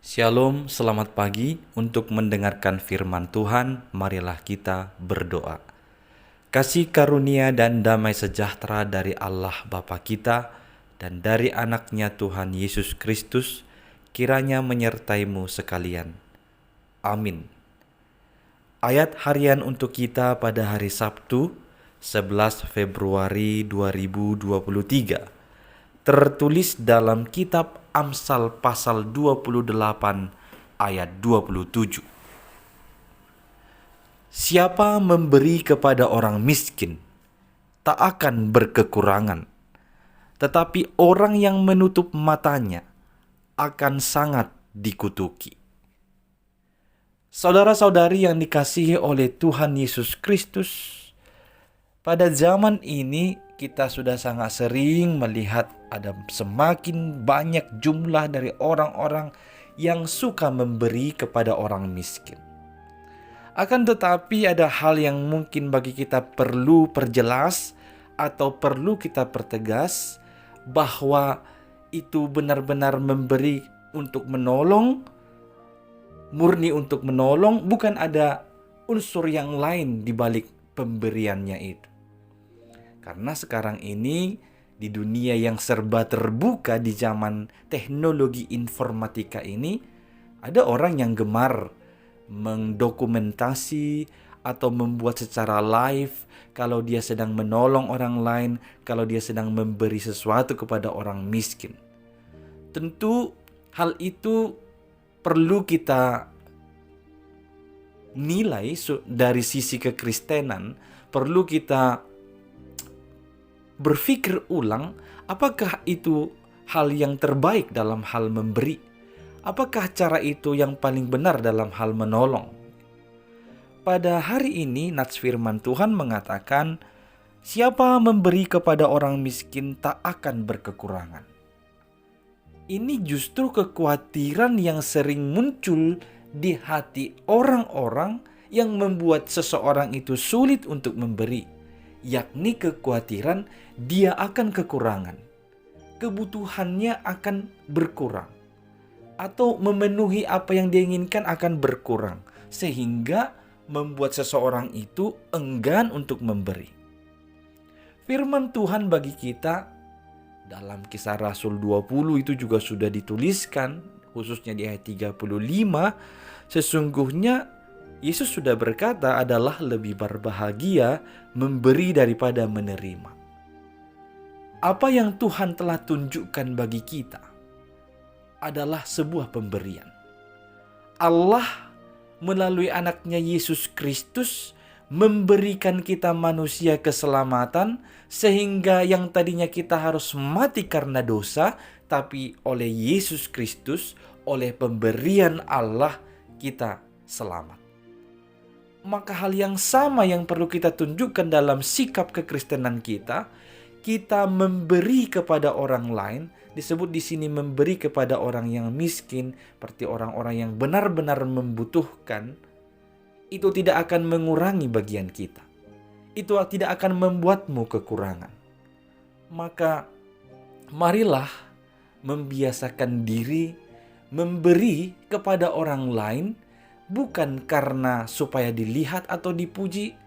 Shalom, selamat pagi. Untuk mendengarkan firman Tuhan, marilah kita berdoa. Kasih karunia dan damai sejahtera dari Allah Bapa kita dan dari anaknya Tuhan Yesus Kristus kiranya menyertaimu sekalian. Amin. Ayat harian untuk kita pada hari Sabtu 11 Februari 2023 tertulis dalam kitab Amsal pasal 28 ayat 27. Siapa memberi kepada orang miskin tak akan berkekurangan, tetapi orang yang menutup matanya akan sangat dikutuki. Saudara-saudari yang dikasihi oleh Tuhan Yesus Kristus, pada zaman ini kita sudah sangat sering melihat ada semakin banyak jumlah dari orang-orang yang suka memberi kepada orang miskin. Akan tetapi ada hal yang mungkin bagi kita perlu perjelas atau perlu kita pertegas, bahwa itu benar-benar memberi untuk menolong, murni untuk menolong, bukan ada unsur yang lain di balik pemberiannya itu. Karena sekarang ini di dunia yang serba terbuka, di zaman teknologi informatika ini, ada orang yang gemar mendokumentasi atau membuat secara live kalau dia sedang menolong orang lain, kalau dia sedang memberi sesuatu kepada orang miskin. Tentu hal itu perlu kita nilai dari sisi kekristenan, perlu kita berpikir ulang, apakah itu hal yang terbaik dalam hal memberi? Apakah cara itu yang paling benar dalam hal menolong? Pada hari ini nats firman Tuhan mengatakan, siapa memberi kepada orang miskin tak akan berkekurangan. Ini justru kekhawatiran yang sering muncul di hati orang-orang yang membuat seseorang itu sulit untuk memberi, yakni kekhawatiran dia akan kekurangan, kebutuhannya akan berkurang, atau memenuhi apa yang dia inginkan akan berkurang, sehingga membuat seseorang itu enggan untuk memberi. Firman Tuhan bagi kita dalam Kisah Rasul 20 itu juga sudah dituliskan, khususnya di ayat 35, sesungguhnya Yesus sudah berkata adalah lebih berbahagia memberi daripada menerima. Apa yang Tuhan telah tunjukkan bagi kita adalah sebuah pemberian. Allah melalui anaknya Yesus Kristus memberikan kita manusia keselamatan, sehingga yang tadinya kita harus mati karena dosa, tapi oleh Yesus Kristus, oleh pemberian Allah, kita selamat. Maka hal yang sama yang perlu kita tunjukkan dalam sikap kekristenan kita, kita memberi kepada orang lain, disebut di sini memberi kepada orang yang miskin, seperti orang-orang yang benar-benar membutuhkan, itu tidak akan mengurangi bagian kita. Itu tidak akan membuatmu kekurangan. Maka marilah membiasakan diri memberi kepada orang lain, bukan karena supaya dilihat atau dipuji,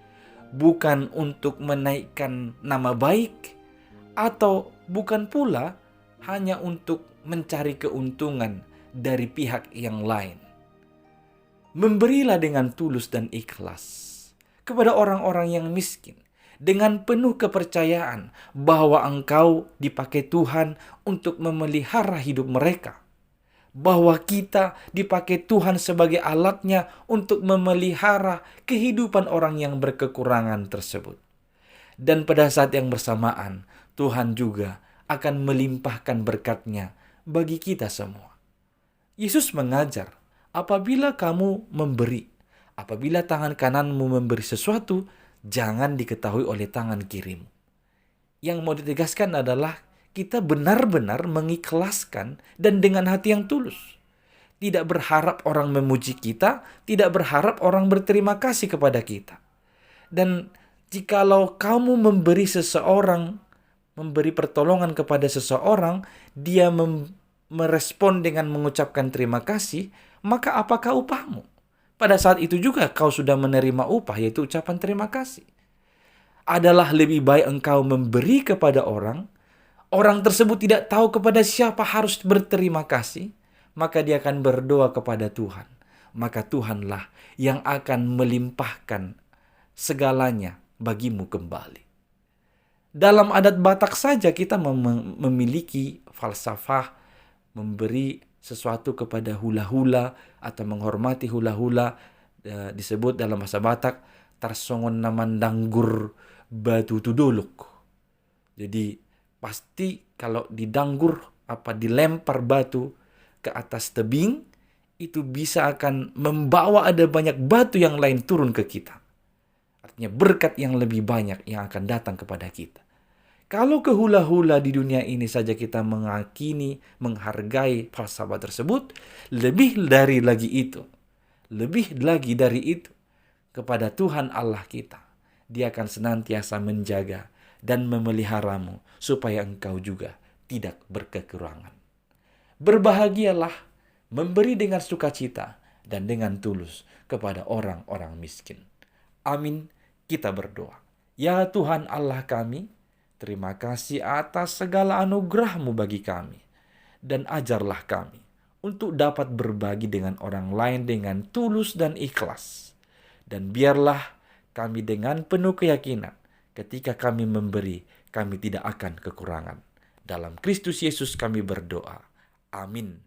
bukan untuk menaikkan nama baik, atau bukan pula hanya untuk mencari keuntungan dari pihak yang lain. Memberilah dengan tulus dan ikhlas kepada orang-orang yang miskin, dengan penuh kepercayaan bahwa engkau dipakai Tuhan untuk memelihara hidup mereka, bahwa kita dipakai Tuhan sebagai alatnya untuk memelihara kehidupan orang yang berkekurangan tersebut. Dan pada saat yang bersamaan, Tuhan juga akan melimpahkan berkat-Nya bagi kita semua. Yesus mengajar, apabila kamu memberi, apabila tangan kananmu memberi sesuatu, jangan diketahui oleh tangan kirimu. Yang mau ditegaskan adalah kita benar-benar mengikhlaskan dan dengan hati yang tulus. Tidak berharap orang memuji kita, tidak berharap orang berterima kasih kepada kita. Dan jikalau kamu memberi pertolongan kepada seseorang, dia merespon dengan mengucapkan terima kasih, maka apakah upahmu? Pada saat itu juga kau sudah menerima upah, yaitu ucapan terima kasih. Adalah lebih baik engkau memberi kepada orang tersebut tidak tahu kepada siapa harus berterima kasih, maka dia akan berdoa kepada Tuhan. Maka Tuhanlah yang akan melimpahkan segalanya bagimu kembali. Dalam adat Batak saja kita memiliki falsafah memberi sesuatu kepada hula-hula atau menghormati hula-hula, disebut dalam bahasa Batak tarsongon namandanggur batu tuduluk. Jadi pasti kalau didanggur dilempar batu ke atas tebing, itu bisa akan membawa ada banyak batu yang lain turun ke kita. Artinya berkat yang lebih banyak yang akan datang kepada kita. Kalau ke hula-hula di dunia ini saja kita mengakini, menghargai falsafah tersebut, lebih dari itu, kepada Tuhan Allah kita. Dia akan senantiasa menjaga dan memeliharamu supaya engkau juga tidak berkekurangan. Berbahagialah, memberi dengan sukacita dan dengan tulus kepada orang-orang miskin. Amin. Kita berdoa. Ya Tuhan Allah kami, terima kasih atas segala anugerah-Mu bagi kami. Dan ajarlah kami untuk dapat berbagi dengan orang lain dengan tulus dan ikhlas. Dan biarlah kami dengan penuh keyakinan ketika kami memberi, kami tidak akan kekurangan. Dalam Kristus Yesus kami berdoa. Amin.